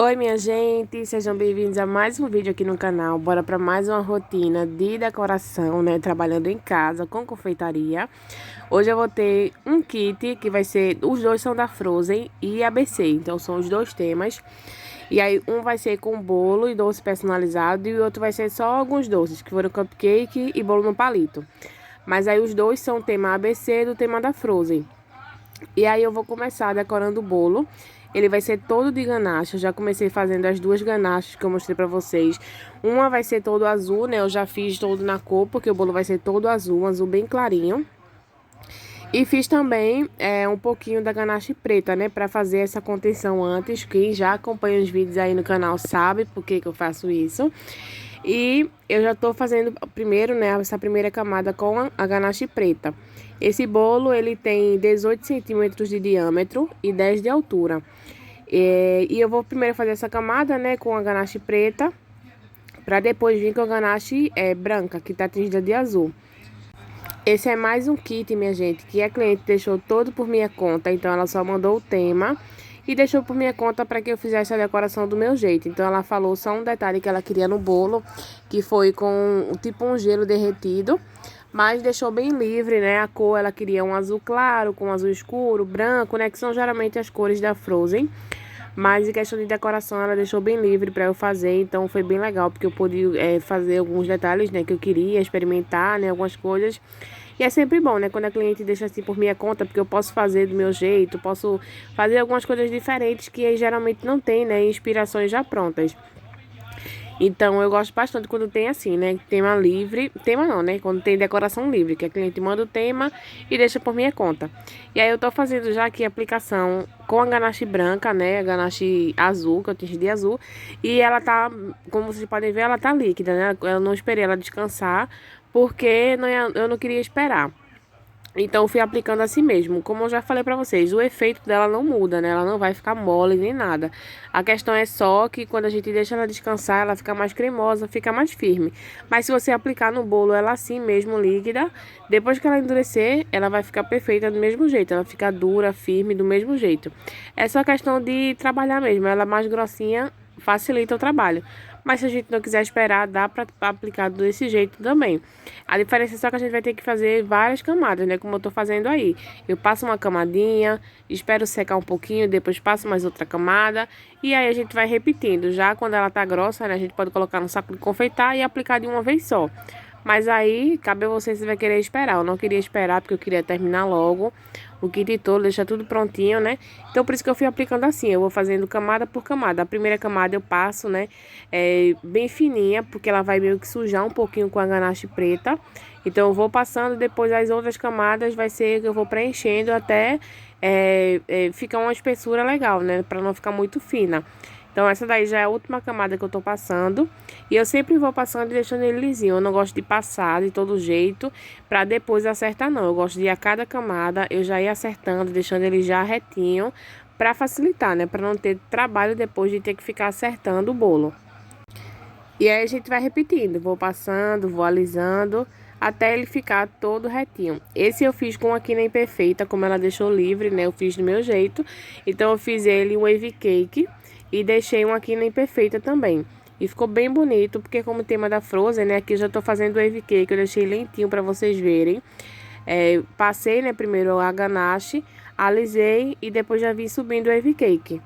Oi, minha gente, sejam bem-vindos a mais um vídeo aqui no canal. Bora para mais uma rotina de decoração, né? Trabalhando em casa com confeitaria. Hoje eu vou ter um kit que vai ser, os dois são da Frozen e ABC, então são os dois temas. E aí um vai ser com bolo e doce personalizado e o outro vai ser só alguns doces, que foram cupcake e bolo no palito. Mas aí os dois são tema ABC do tema da Frozen. E aí eu vou começar decorando o bolo. Ele vai ser todo de ganache. Eu já comecei fazendo as duas ganaches que eu mostrei pra vocês. Uma vai ser todo azul, né? Eu já fiz todo na cor, porque o bolo vai ser todo azul, um azul bem clarinho. E fiz também um pouquinho da ganache preta, né? Pra fazer essa contenção antes. Quem já acompanha os vídeos aí no canal sabe por que eu faço isso. E eu já tô fazendo primeiro, né, essa primeira camada com a ganache preta. Esse bolo, ele tem 18 centímetros de diâmetro e 10 de altura. E eu vou primeiro fazer essa camada, né, com a ganache preta, pra depois vir com a ganache branca, que tá tingida de azul. Esse é mais um kit, minha gente, que a cliente deixou todo por minha conta, então ela só mandou o tema e deixou por minha conta para que eu fizesse a decoração do meu jeito. Então ela falou só um detalhe que ela queria no bolo, que foi com tipo um gelo derretido, mas deixou bem livre, né? A cor ela queria um azul claro, com um azul escuro, branco, né? Que são geralmente as cores da Frozen. Mas em questão de decoração ela deixou bem livre para eu fazer, então foi bem legal, porque eu pude fazer alguns detalhes, né, que eu queria experimentar, né, algumas coisas. E é sempre bom, né, quando a cliente deixa assim por minha conta, porque eu posso fazer do meu jeito, posso fazer algumas coisas diferentes que aí geralmente não tem, né, inspirações já prontas. Então, eu gosto bastante quando tem assim, né? Tema livre. Tema não, né? Quando tem decoração livre, que a cliente manda o tema e deixa por minha conta. E aí, eu tô fazendo já aqui a aplicação com a ganache branca, né? A ganache azul, que eu tingi de azul. E ela tá, como vocês podem ver, ela tá líquida, né? Eu não esperei ela descansar, porque eu não queria esperar. Então, eu fui aplicando assim mesmo. Como eu já falei pra vocês, o efeito dela não muda, né? Ela não vai ficar mole nem nada. A questão é só que quando a gente deixa ela descansar, ela fica mais cremosa, fica mais firme. Mas se você aplicar no bolo ela assim mesmo, líquida, depois que ela endurecer, ela vai ficar perfeita do mesmo jeito. Ela fica dura, firme, do mesmo jeito. É só questão de trabalhar mesmo. Ela mais grossinha facilita o trabalho. Mas se a gente não quiser esperar, dá pra aplicar desse jeito também. A diferença é só que a gente vai ter que fazer várias camadas, né? Como eu tô fazendo aí. Eu passo uma camadinha, espero secar um pouquinho, depois passo mais outra camada. E aí a gente vai repetindo. Já quando ela tá grossa, né? A gente pode colocar no saco de confeitar e aplicar de uma vez só. Mas aí, cabe a você se vai querer esperar. Eu não queria esperar porque eu queria terminar logo o kit todo, deixar tudo prontinho, né? Então, por isso que eu fui aplicando assim. Eu vou fazendo camada por camada. A primeira camada eu passo, né? Bem fininha, porque ela vai meio que sujar um pouquinho com a ganache preta. Então, eu vou passando, depois as outras camadas vai ser que eu vou preenchendo até ficar uma espessura legal, né? Pra não ficar muito fina. Então, essa daí já é a última camada que eu tô passando. E eu sempre vou passando e deixando ele lisinho. Eu não gosto de passar de todo jeito pra depois acertar, não. Eu gosto de ir a cada camada, eu já ir acertando, deixando ele já retinho pra facilitar, né? Pra não ter trabalho depois de ter que ficar acertando o bolo. E aí a gente vai repetindo. Vou passando, vou alisando, até ele ficar todo retinho. Esse eu fiz com a quina imperfeita, como ela deixou livre, né? Eu fiz do meu jeito. Então, eu fiz ele wave cake. E deixei uma quina imperfeita também. E ficou bem bonito, porque como tema da Frozen, né? Aqui eu já tô fazendo o wave cake, eu deixei lentinho pra vocês verem. Passei, né, primeiro a ganache, alisei e depois já vim subindo o wave cake.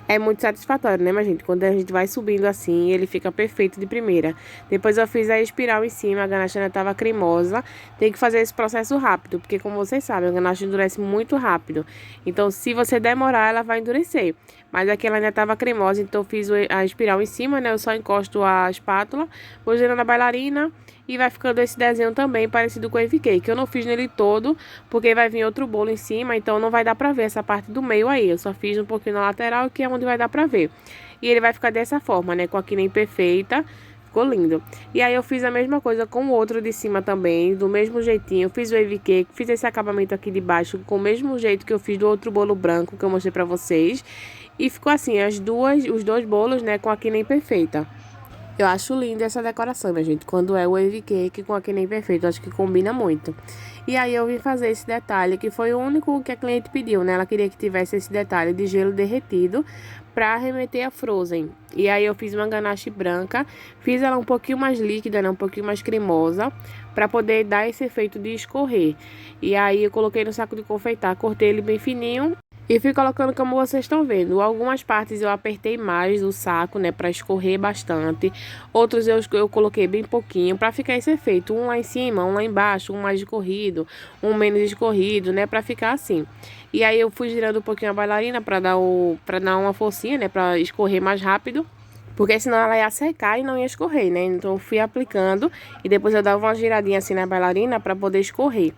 É muito satisfatório, né, minha gente? Quando a gente vai subindo assim, ele fica perfeito de primeira. Depois eu fiz a espiral em cima, a ganache ainda tava cremosa. Tem que fazer esse processo rápido, porque como vocês sabem, a ganache endurece muito rápido. Então, se você demorar, ela vai endurecer. Mas aqui ela ainda tava cremosa, então eu fiz a espiral em cima, né? Eu só encosto a espátula, vou girando a bailarina e vai ficando esse desenho também parecido com o wave cake. Eu não fiz nele todo, porque vai vir outro bolo em cima, então não vai dar pra ver essa parte do meio aí. Eu só fiz um pouquinho na lateral, que é onde vai dar pra ver. E ele vai ficar dessa forma, né? Com a quina imperfeita. Ficou lindo. E aí eu fiz a mesma coisa com o outro de cima também, do mesmo jeitinho. Eu fiz o wave cake, fiz esse acabamento aqui de baixo com o mesmo jeito que eu fiz do outro bolo branco que eu mostrei pra vocês. E ficou assim, os dois bolos, né, com a quina imperfeita. Eu acho linda essa decoração, minha gente. Quando é o wave cake com a quina imperfeita, eu acho que combina muito. E aí eu vim fazer esse detalhe, que foi o único que a cliente pediu, né? Ela queria que tivesse esse detalhe de gelo derretido pra remeter a Frozen. E aí eu fiz uma ganache branca, fiz ela um pouquinho mais líquida, né, um pouquinho mais cremosa, pra poder dar esse efeito de escorrer. E aí eu coloquei no saco de confeitar, cortei ele bem fininho e fui colocando como vocês estão vendo. Algumas partes eu apertei mais o saco, né, para escorrer bastante. Outros eu coloquei bem pouquinho para ficar esse efeito. Um lá em cima, um lá embaixo, um mais escorrido, um menos escorrido, né, para ficar assim. E aí eu fui girando um pouquinho a bailarina para dar uma forcinha, né, para escorrer mais rápido. Porque senão ela ia secar e não ia escorrer, né? Então eu fui aplicando e depois eu dava uma giradinha assim na bailarina para poder escorrer.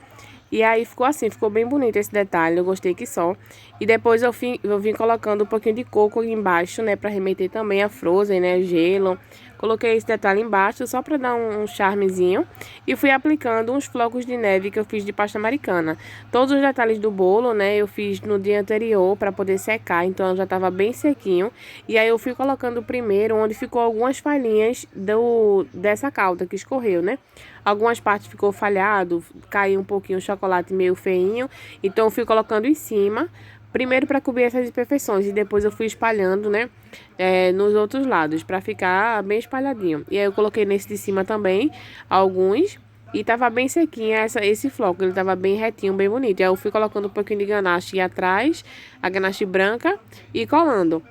E aí ficou assim, ficou bem bonito esse detalhe, eu gostei que só. E depois eu vim colocando um pouquinho de coco embaixo, né, pra remeter também a Frozen, né, gelo. Coloquei esse detalhe embaixo só pra dar um charmezinho. E fui aplicando uns flocos de neve que eu fiz de pasta americana. Todos os detalhes do bolo, né, eu fiz no dia anterior pra poder secar, então já tava bem sequinho. E aí eu fui colocando primeiro onde ficou algumas falhinhas dessa calda que escorreu, né. Algumas partes ficou falhado, caiu um pouquinho o chocolate meio feinho, então eu fui colocando em cima, primeiro para cobrir essas imperfeições e depois eu fui espalhando, né, nos outros lados, para ficar bem espalhadinho. E aí eu coloquei nesse de cima também alguns e tava bem sequinha esse floco, ele tava bem retinho, bem bonito. E aí eu fui colocando um pouquinho de ganache atrás, a ganache branca e colando.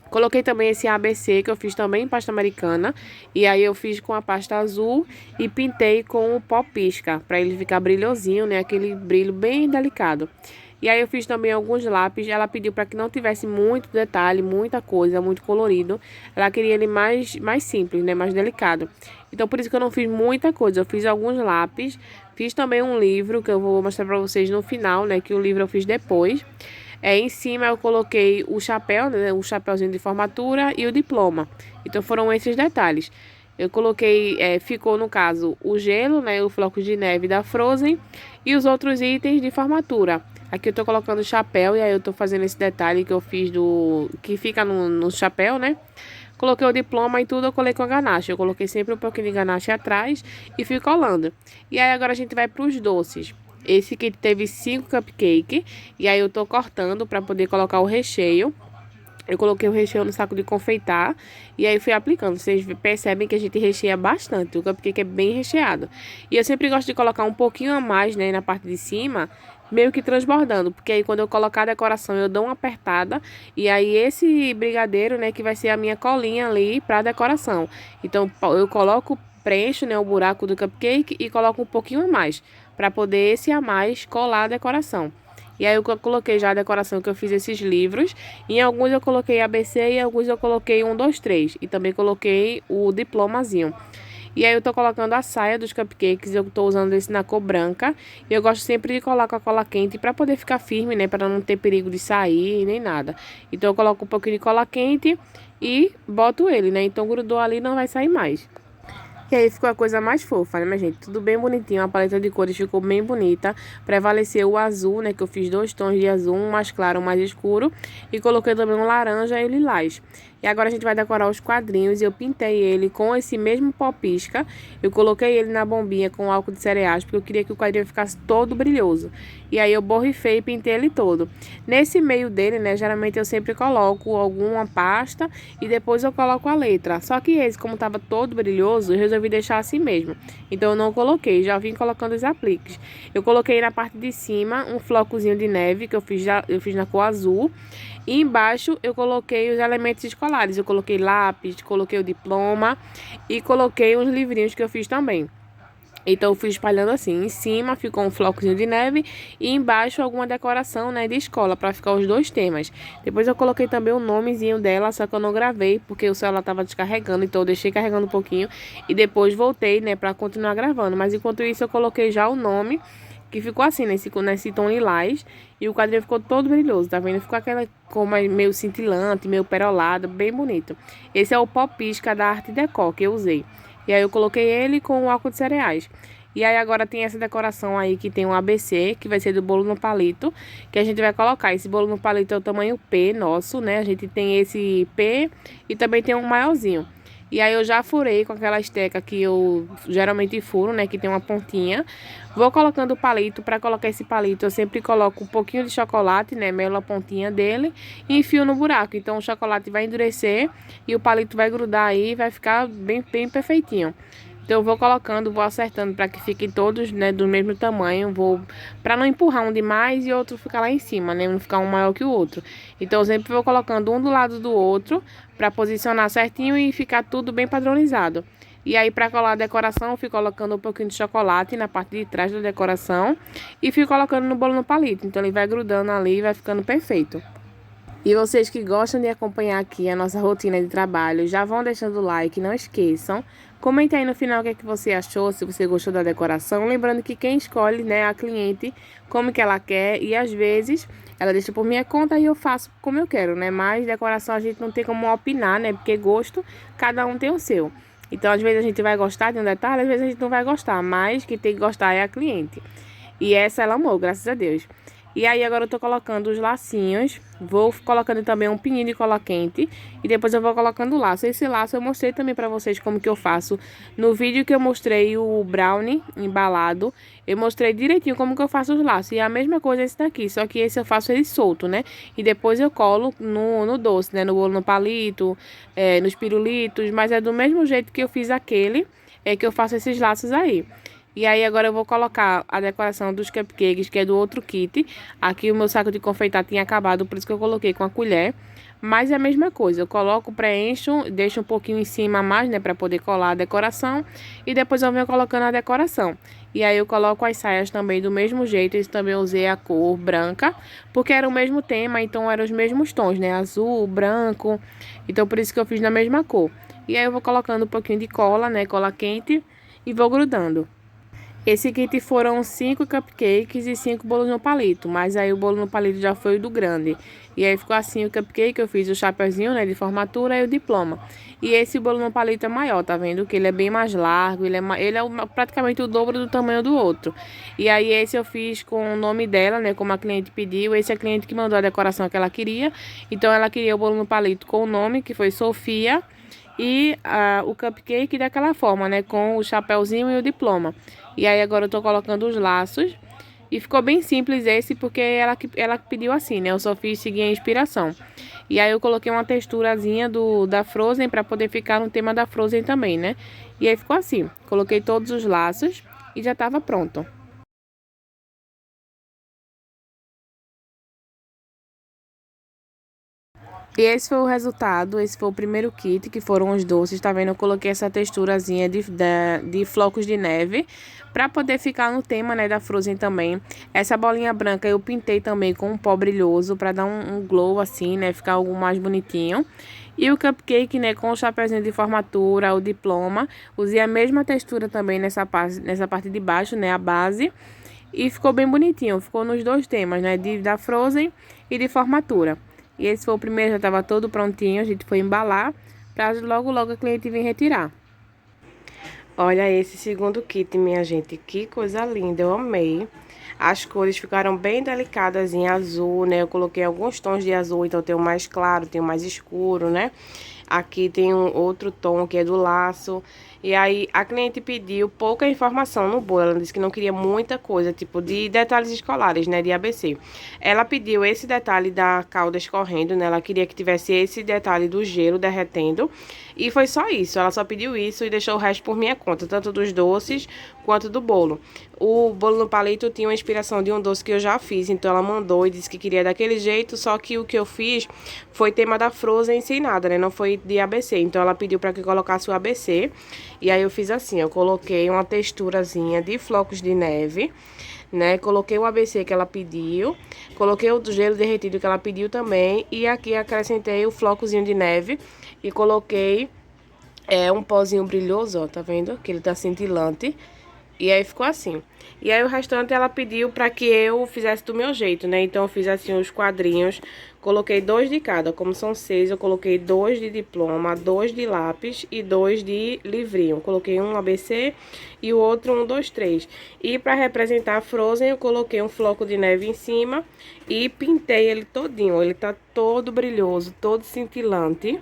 Coloquei também esse ABC que eu fiz também em pasta americana. E aí eu fiz com a pasta azul e pintei com o pó pisca, para ele ficar brilhosinho, né? Aquele brilho bem delicado. E aí eu fiz também alguns lápis. Ela pediu para que não tivesse muito detalhe, muita coisa, muito colorido. Ela queria ele mais simples, né? Mais delicado. Então por isso que eu não fiz muita coisa. Eu fiz alguns lápis. Fiz também um livro que eu vou mostrar para vocês no final, né? Que o livro eu fiz depois. Em cima eu coloquei o chapéu, né, o chapéuzinho de formatura e o diploma. Então foram esses detalhes. Eu coloquei, ficou no caso o gelo, né, o floco de neve da Frozen e os outros itens de formatura. Aqui eu tô colocando o chapéu e aí eu tô fazendo esse detalhe que eu fiz que fica no chapéu, né? Coloquei o diploma e tudo eu colei com a ganache. Eu coloquei sempre um pouquinho de ganache atrás e fui colando. E aí agora a gente vai para os doces. Esse aqui teve 5 cupcakes. E aí eu tô cortando para poder colocar o recheio. Eu coloquei o recheio no saco de confeitar. E aí fui aplicando. Vocês percebem que a gente recheia bastante. O cupcake é bem recheado. E eu sempre gosto de colocar um pouquinho a mais, né, na parte de cima, meio que transbordando. Porque aí quando eu colocar a decoração eu dou uma apertada. E aí esse brigadeiro, né, que vai ser a minha colinha ali pra decoração. Então eu coloco, preencho, né, o buraco do cupcake e coloco um pouquinho a mais, para poder esse a mais colar a decoração. E aí eu coloquei já a decoração que eu fiz esses livros. Em alguns eu coloquei ABC e em alguns eu coloquei 1, 2, 3. E também coloquei o diplomazinho. E aí eu tô colocando a saia dos cupcakes, eu tô usando esse na cor branca. E eu gosto sempre de colar com a cola quente para poder ficar firme, né, para não ter perigo de sair nem nada. Então eu coloco um pouquinho de cola quente e boto ele, né? Então grudou ali e não vai sair mais. E aí ficou a coisa mais fofa, né, minha gente? Tudo bem bonitinho, a paleta de cores ficou bem bonita. Prevaleceu o azul, né, que eu fiz 2 tons de azul, um mais claro, um mais escuro. E coloquei também um laranja e lilás. E agora a gente vai decorar os quadrinhos e eu pintei ele com esse mesmo pó pisca. Eu coloquei ele na bombinha com álcool de cereais, porque eu queria que o quadrinho ficasse todo brilhoso. E aí eu borrifei e pintei ele todo. Nesse meio dele, né, geralmente eu sempre coloco alguma pasta e depois eu coloco a letra. Só que esse, como tava todo brilhoso, eu resolvi deixar assim mesmo. Então eu não coloquei, já vim colocando os apliques. Eu coloquei na parte de cima um flocozinho de neve que eu fiz na cor azul. E embaixo eu coloquei os elementos escolares. Eu coloquei lápis, coloquei o diploma e coloquei uns livrinhos que eu fiz também. Então eu fui espalhando assim. Em cima ficou um flocozinho de neve e embaixo alguma decoração, né, de escola para ficar os dois temas. Depois eu coloquei também o nomezinho dela, só que eu não gravei porque o celular tava descarregando, então eu deixei carregando um pouquinho e depois voltei, né, para continuar gravando. Mas enquanto isso eu coloquei já o nome, que ficou assim, nesse tom lilás. E o quadrinho ficou todo brilhoso, tá vendo? Ficou aquela cor meio cintilante, meio perolada, bem bonito. Esse é o pó pisca da Arte Deco que eu usei. E aí eu coloquei ele com o álcool de cereais. E aí agora tem essa decoração aí que tem um ABC, que vai ser do bolo no palito, que a gente vai colocar. Esse bolo no palito é o tamanho P nosso, né? A gente tem esse P e também tem um maiorzinho. E aí eu já furei com aquela esteca que eu geralmente furo, né, que tem uma pontinha. Vou colocando o palito. Para colocar esse palito, eu sempre coloco um pouquinho de chocolate, né, melo a pontinha dele e enfio no buraco. Então o chocolate vai endurecer e o palito vai grudar aí e vai ficar bem perfeitinho. Então eu vou colocando, vou acertando para que fiquem todos, né, do mesmo tamanho. Vou para não empurrar um demais e outro ficar lá em cima, né, não ficar um maior que o outro. Então eu sempre vou colocando um do lado do outro para posicionar certinho e ficar tudo bem padronizado. E aí para colar a decoração, eu fico colocando um pouquinho de chocolate na parte de trás da decoração e fico colocando no bolo no palito. Então ele vai grudando ali e vai ficando perfeito. E vocês que gostam de acompanhar aqui a nossa rotina de trabalho, já vão deixando o like, não esqueçam. Comente aí no final o que é que você achou, se você gostou da decoração. Lembrando que quem escolhe, né, a cliente, como que ela quer. E às vezes ela deixa por minha conta e eu faço como eu quero, né? Mas decoração a gente não tem como opinar, né? Porque gosto, cada um tem o seu. Então às vezes a gente vai gostar de um detalhe, às vezes a gente não vai gostar. Mas quem tem que gostar é a cliente. E essa ela amou, graças a Deus. E aí agora eu tô colocando os lacinhos, vou colocando também um pininho de cola quente e depois eu vou colocando o laço. Esse laço eu mostrei também pra vocês como que eu faço no vídeo que eu mostrei o brownie embalado. Eu mostrei direitinho como que eu faço os laços. E é a mesma coisa esse daqui, só que esse eu faço ele solto, né? E depois eu colo no doce, né? No bolo no palito, nos pirulitos, mas é do mesmo jeito que eu fiz aquele, que eu faço esses laços aí. E aí agora eu vou colocar a decoração dos cupcakes, que é do outro kit. Aqui o meu saco de confeitar tinha acabado, por isso que eu coloquei com a colher. Mas é a mesma coisa, eu coloco, preencho, deixo um pouquinho em cima a mais, né, pra poder colar a decoração. E depois eu venho colocando a decoração. E aí eu coloco as saias também do mesmo jeito, esse também eu usei a cor branca, porque era o mesmo tema, então eram os mesmos tons, né, azul, branco. Então por isso que eu fiz na mesma cor. E aí eu vou colocando um pouquinho de cola, né, cola quente, e vou grudando. Esse kit foram 5 cupcakes e 5 bolos no palito, mas aí o bolo no palito já foi o do grande. E aí ficou assim o cupcake, eu fiz o chapeuzinho, né, de formatura e o diploma. E esse bolo no palito é maior, tá vendo? Que ele é bem mais largo, praticamente o dobro do tamanho do outro. E aí esse eu fiz com o nome dela, né, como a cliente pediu. Esse é a cliente que mandou a decoração que ela queria. Então ela queria o bolo no palito com o nome, que foi Sofia. E o cupcake daquela forma, né, com o chapeuzinho e o diploma. E aí agora eu tô colocando os laços. E ficou bem simples esse, porque ela pediu assim, né? Eu só fiz seguir a inspiração. E aí eu coloquei uma texturazinha da Frozen pra poder ficar no tema da Frozen também, né? E aí ficou assim. Coloquei todos os laços e já tava pronto. E esse foi o resultado, esse foi o primeiro kit, que foram os doces, tá vendo? Eu coloquei essa texturazinha de flocos de neve, pra poder ficar no tema, né, da Frozen também. Essa bolinha branca eu pintei também com um pó brilhoso, pra dar um glow assim, né, ficar algo mais bonitinho. E o cupcake, né, com o chapeuzinho de formatura, o diploma, usei a mesma textura também nessa parte de baixo, né, a base. E ficou bem bonitinho, ficou nos dois temas, né, da Frozen e de formatura. E esse foi o primeiro, já estava todo prontinho, a gente foi embalar para logo a cliente vir retirar. Olha esse segundo kit, minha gente, que coisa linda, eu amei. As cores ficaram bem delicadas em azul, né? Eu coloquei alguns tons de azul, então tem o mais claro, tem o mais escuro, né? Aqui tem um outro tom que é do laço. E aí a cliente pediu pouca informação no bolo. Ela disse que não queria muita coisa, tipo de detalhes escolares, né, de ABC. Ela pediu esse detalhe da calda escorrendo, né? Ela queria que tivesse esse detalhe do gelo derretendo. E foi só isso. Ela só pediu isso e deixou o resto por minha conta, tanto dos doces quanto do bolo. O bolo no palito tinha uma inspiração de um doce que eu já fiz, então ela mandou e disse que queria daquele jeito, só que o que eu fiz foi tema da Frozen sem nada, né? Não foi de ABC. Então ela pediu para que eu colocasse o ABC. E aí eu fiz assim, eu coloquei uma texturazinha de flocos de neve, né? Coloquei o ABC que ela pediu, coloquei o gelo derretido que ela pediu também, e aqui acrescentei o flocozinho de neve e coloquei um pozinho brilhoso, ó, tá vendo? Que ele tá cintilante. E aí ficou assim. E aí o restante ela pediu pra que eu fizesse do meu jeito, né? Então eu fiz assim os quadrinhos, coloquei 2 de cada. Como são 6, eu coloquei 2 de diploma, 2 de lápis e 2 de livrinho. Coloquei um ABC e o outro 1, 2, 3. E pra representar a Frozen eu coloquei um floco de neve em cima e pintei ele todinho. Ele tá todo brilhoso, todo cintilante.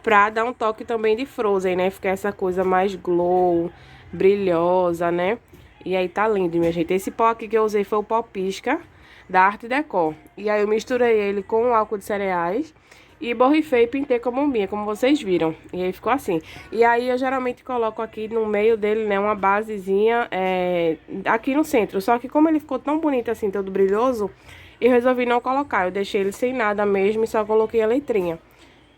pra dar um toque também de Frozen, né? Ficar essa coisa mais glow, brilhosa, né? E aí tá lindo, minha gente. Esse pó aqui que eu usei foi o pó Pisca, da Arte Déco. E aí eu misturei ele com o álcool de cereais e borrifei e pintei com a bombinha, como vocês viram. E aí ficou assim. E aí eu geralmente coloco aqui no meio dele, né, uma basezinha aqui no centro. Só que como ele ficou tão bonito assim, todo brilhoso, eu resolvi não colocar. Eu deixei ele sem nada mesmo e só coloquei a letrinha.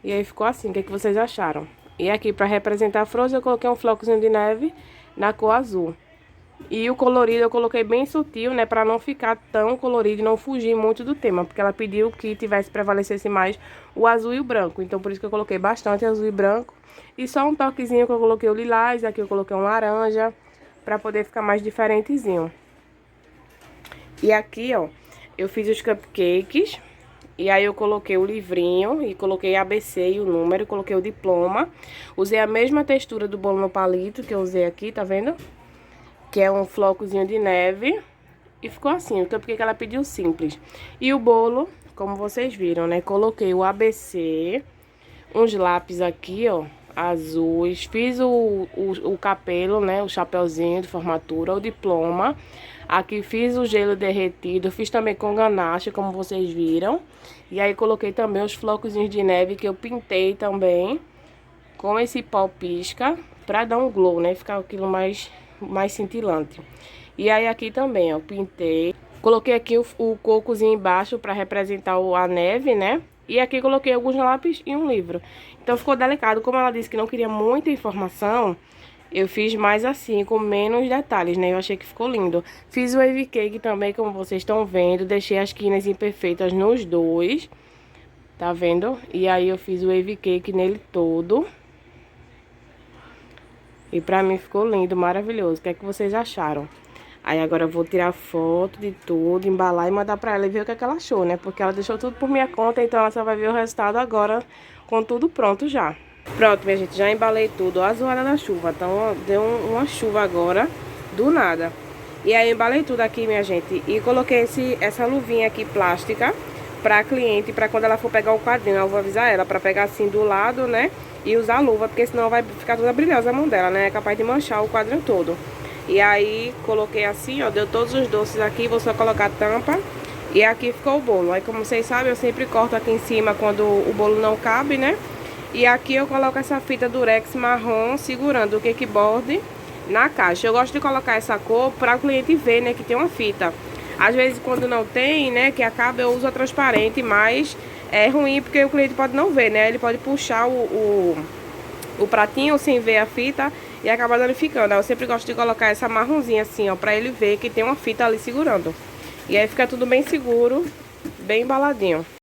E aí ficou assim. O que é que vocês acharam? E aqui, pra representar a Frozen, eu coloquei um flocozinho de neve na cor azul. E o colorido eu coloquei bem sutil, né, pra não ficar tão colorido e não fugir muito do tema, porque ela pediu que prevalecesse mais o azul e o branco. Então, por isso que eu coloquei bastante azul e branco. E só um toquezinho que eu coloquei o lilás, aqui eu coloquei um laranja, pra poder ficar mais diferentezinho. E aqui, ó, eu fiz os cupcakes. E aí eu coloquei o livrinho e coloquei ABC e o número, coloquei o diploma. Usei a mesma textura do bolo no palito que eu usei aqui, tá vendo? Que é um flocozinho de neve. E ficou assim, o cupcake ela pediu simples. E o bolo, como vocês viram, né? Coloquei o ABC, uns lápis aqui, ó, azuis. Fiz o capelo, né? O chapeuzinho de formatura, o diploma. Aqui fiz o gelo derretido, fiz também com ganache, como vocês viram. E aí coloquei também os flocozinhos de neve que eu pintei também com esse pó pisca, pra dar um glow, né? Ficar aquilo mais cintilante. E aí aqui também, ó, pintei. Coloquei aqui o cocozinho embaixo pra representar a neve, né? E aqui coloquei alguns lápis e um livro. Então ficou delicado. Como ela disse que não queria muita informação, eu fiz mais assim, com menos detalhes, né? Eu achei que ficou lindo. Fiz o wave cake também, como vocês estão vendo. Deixei as quinas imperfeitas nos dois. Tá vendo? E aí eu fiz o wave cake nele todo. E pra mim ficou lindo, maravilhoso. O que é que vocês acharam? Aí agora eu vou tirar foto de tudo, embalar e mandar pra ela e ver o que é que ela achou, né? Porque ela deixou tudo por minha conta, então ela só vai ver o resultado agora com tudo pronto já. Pronto, minha gente, já embalei tudo. Ó a zoada da chuva. Então, ó, deu uma chuva agora, do nada. E aí eu embalei tudo aqui, minha gente. E coloquei essa luvinha aqui plástica pra cliente, pra quando ela for pegar o quadrinho. Eu vou avisar ela pra pegar assim do lado, né? E usar a luva, porque senão vai ficar toda brilhosa a mão dela, né? É capaz de manchar o quadrinho todo. E aí coloquei assim, ó, deu todos os doces aqui. Vou só colocar a tampa. E aqui ficou o bolo. Aí, como vocês sabem, eu sempre corto aqui em cima quando o bolo não cabe, né? E aqui eu coloco essa fita durex marrom segurando o cakeboard na caixa. Eu gosto de colocar essa cor para o cliente ver, né, que tem uma fita. Às vezes quando não tem, né, que acaba, eu uso a transparente, mas é ruim porque o cliente pode não ver, né? Ele pode puxar o pratinho sem ver a fita e acaba danificando. Eu sempre gosto de colocar essa marronzinha assim, ó, para ele ver que tem uma fita ali segurando. E aí fica tudo bem seguro, bem embaladinho.